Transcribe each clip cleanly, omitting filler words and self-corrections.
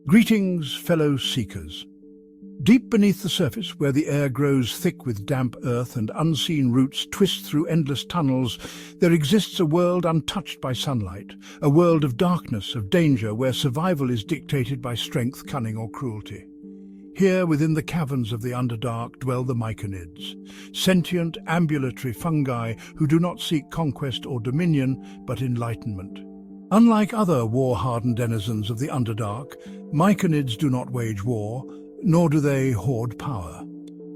Greetings, fellow seekers. Deep beneath the surface, where the air grows thick with damp earth and unseen roots twist through endless tunnels, there exists a world untouched by sunlight, a world of darkness, of danger, where survival is dictated by strength, cunning, or cruelty. Here, within the caverns of the Underdark, dwell the Myconids, sentient, ambulatory fungi who do not seek conquest or dominion, but enlightenment. Unlike other war-hardened denizens of the Underdark, Myconids do not wage war, nor do they hoard power.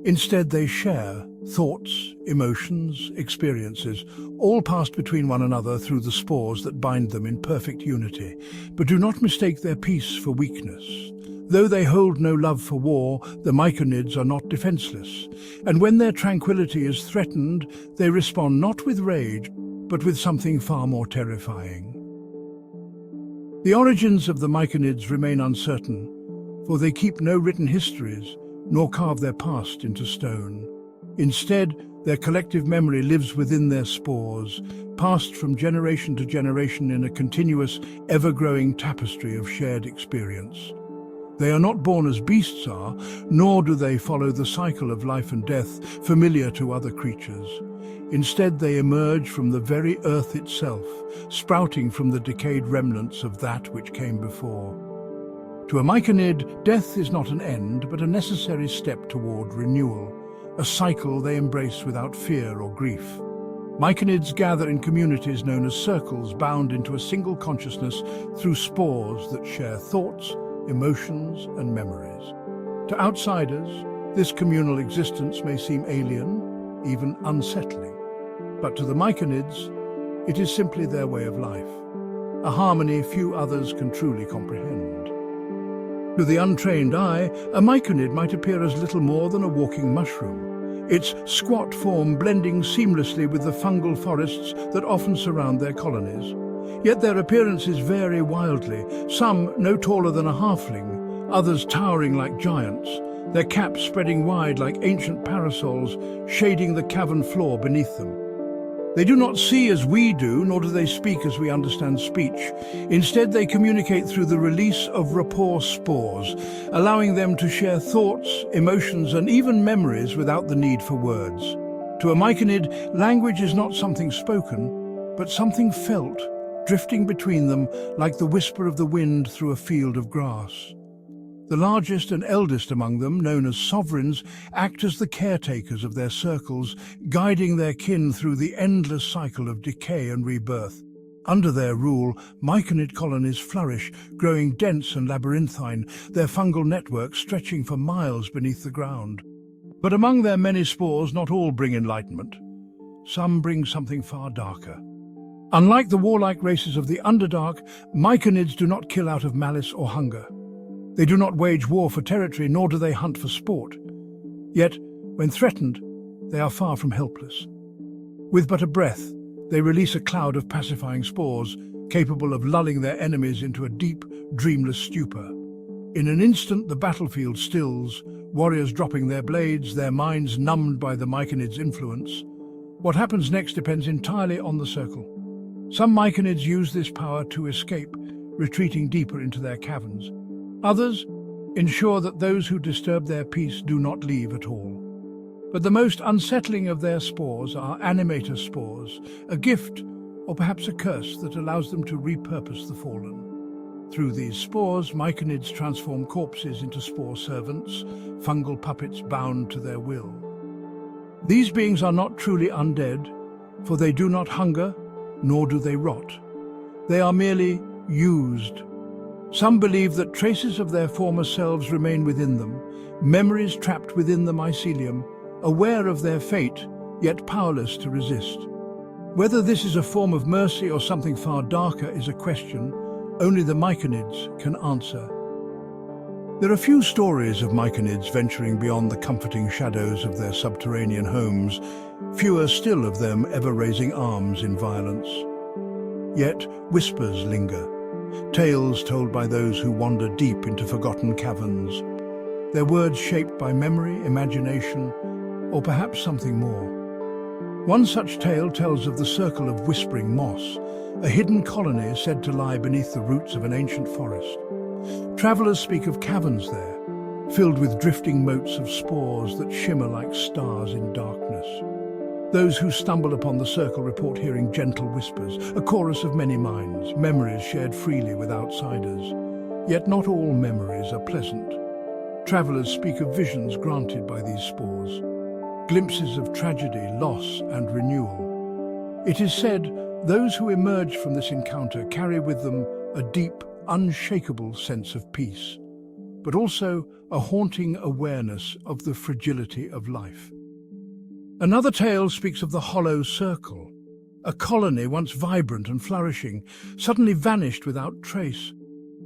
Instead, they share thoughts, emotions, experiences, all passed between one another through the spores that bind them in perfect unity. But do not mistake their peace for weakness. Though they hold no love for war, the Myconids are not defenseless, and when their tranquility is threatened, they respond not with rage, but with something far more terrifying. The origins of the Myconids remain uncertain, for they keep no written histories, nor carve their past into stone. Instead, their collective memory lives within their spores, passed from generation to generation in a continuous, ever-growing tapestry of shared experience. They are not born as beasts are, nor do they follow the cycle of life and death familiar to other creatures. Instead, they emerge from the very earth itself, sprouting from the decayed remnants of that which came before. To a Myconid, death is not an end, but a necessary step toward renewal, a cycle they embrace without fear or grief. Myconids gather in communities known as circles, bound into a single consciousness through spores that share thoughts, emotions, and memories. To outsiders, this communal existence may seem alien, even unsettling. But to the Myconids, it is simply their way of life, a harmony few others can truly comprehend. To the untrained eye, a Myconid might appear as little more than a walking mushroom, its squat form blending seamlessly with the fungal forests that often surround their colonies. Yet their appearances vary wildly, some no taller than a halfling, others towering like giants, their caps spreading wide like ancient parasols, shading the cavern floor beneath them. They do not see as we do, nor do they speak as we understand speech. Instead, they communicate through the release of rapport spores, allowing them to share thoughts, emotions, and even memories without the need for words. To a Myconid, language is not something spoken, but something felt, drifting between them like the whisper of the wind through a field of grass. The largest and eldest among them, known as sovereigns, act as the caretakers of their circles, guiding their kin through the endless cycle of decay and rebirth. Under their rule, Myconid colonies flourish, growing dense and labyrinthine, their fungal networks stretching for miles beneath the ground. But among their many spores, not all bring enlightenment. Some bring something far darker. Unlike the warlike races of the Underdark, Myconids do not kill out of malice or hunger. They do not wage war for territory, nor do they hunt for sport. Yet, when threatened, they are far from helpless. With but a breath, they release a cloud of pacifying spores, capable of lulling their enemies into a deep, dreamless stupor. In an instant, the battlefield stills, warriors dropping their blades, their minds numbed by the Myconid's influence. What happens next depends entirely on the circle. Some Myconids use this power to escape, retreating deeper into their caverns. Others ensure that those who disturb their peace do not leave at all. But the most unsettling of their spores are animator spores, a gift or perhaps a curse that allows them to repurpose the fallen. Through these spores, Myconids transform corpses into spore servants, fungal puppets bound to their will. These beings are not truly undead, for they do not hunger, nor do they rot. They are merely used. Some believe that traces of their former selves remain within them, memories trapped within the mycelium, aware of their fate, yet powerless to resist. Whether this is a form of mercy or something far darker is a question only the Myconids can answer. There are few stories of Myconids venturing beyond the comforting shadows of their subterranean homes, fewer still of them ever raising arms in violence. Yet whispers linger, tales told by those who wander deep into forgotten caverns, their words shaped by memory, imagination, or perhaps something more. One such tale tells of the Circle of Whispering Moss, a hidden colony said to lie beneath the roots of an ancient forest. Travelers speak of caverns there, filled with drifting motes of spores that shimmer like stars in darkness. Those who stumble upon the circle report hearing gentle whispers, a chorus of many minds, memories shared freely with outsiders. Yet not all memories are pleasant. Travelers speak of visions granted by these spores, glimpses of tragedy, loss, and renewal. It is said those who emerge from this encounter carry with them a deep, unshakable sense of peace, but also a haunting awareness of the fragility of life. Another tale speaks of the hollow circle. A colony once vibrant and flourishing suddenly vanished without trace.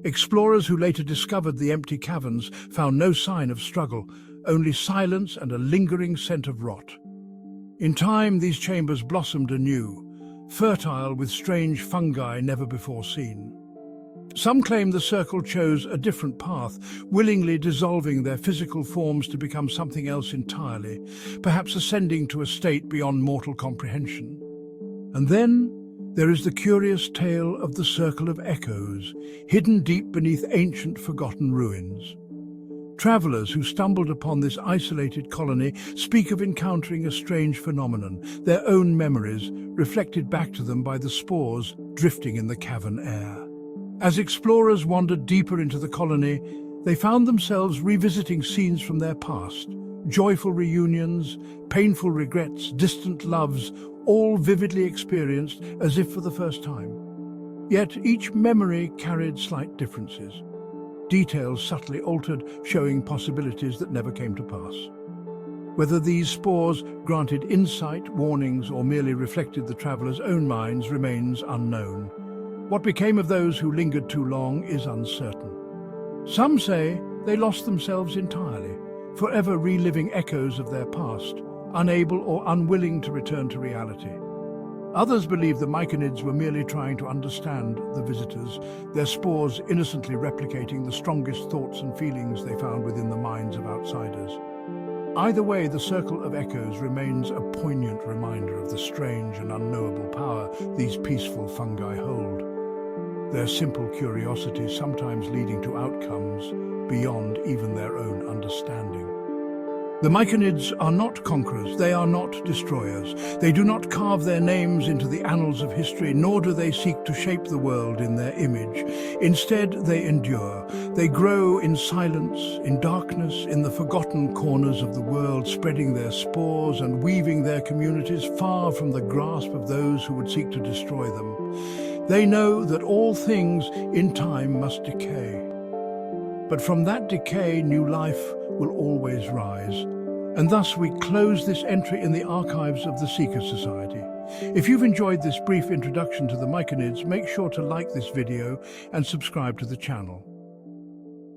Explorers who later discovered the empty caverns found no sign of struggle, only silence and a lingering scent of rot. In time, these chambers blossomed anew, fertile with strange fungi never before seen. Some claim the circle chose a different path, willingly dissolving their physical forms to become something else entirely, perhaps ascending to a state beyond mortal comprehension. And then there is the curious tale of the Circle of Echoes, hidden deep beneath ancient forgotten ruins. Travelers who stumbled upon this isolated colony speak of encountering a strange phenomenon, their own memories reflected back to them by the spores drifting in the cavern air. As explorers wandered deeper into the colony, they found themselves revisiting scenes from their past, joyful reunions, painful regrets, distant loves, all vividly experienced as if for the first time. Yet each memory carried slight differences, details subtly altered, showing possibilities that never came to pass. Whether these spores granted insight, warnings, or merely reflected the travelers' own minds remains unknown. What became of those who lingered too long is uncertain. Some say they lost themselves entirely, forever reliving echoes of their past, unable or unwilling to return to reality. Others believe the Myconids were merely trying to understand the visitors, their spores innocently replicating the strongest thoughts and feelings they found within the minds of outsiders. Either way, the Circle of Echoes remains a poignant reminder of the strange and unknowable power these peaceful fungi hold. Their simple curiosity sometimes leading to outcomes beyond even their own understanding. The Myconids are not conquerors, they are not destroyers. They do not carve their names into the annals of history, nor do they seek to shape the world in their image. Instead, they endure. They grow in silence, in darkness, in the forgotten corners of the world, spreading their spores and weaving their communities far from the grasp of those who would seek to destroy them. They know that all things in time must decay. But from that decay, new life will always rise. And thus we close this entry in the archives of the Seekers Society. If you've enjoyed this brief introduction to the Myconids, make sure to like this video and subscribe to the channel.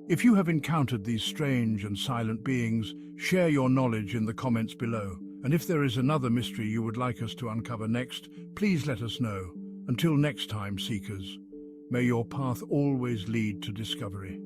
If you have encountered these strange and silent beings, share your knowledge in the comments below. And if there is another mystery you would like us to uncover next, please let us know. Until next time, Seekers, may your path always lead to discovery.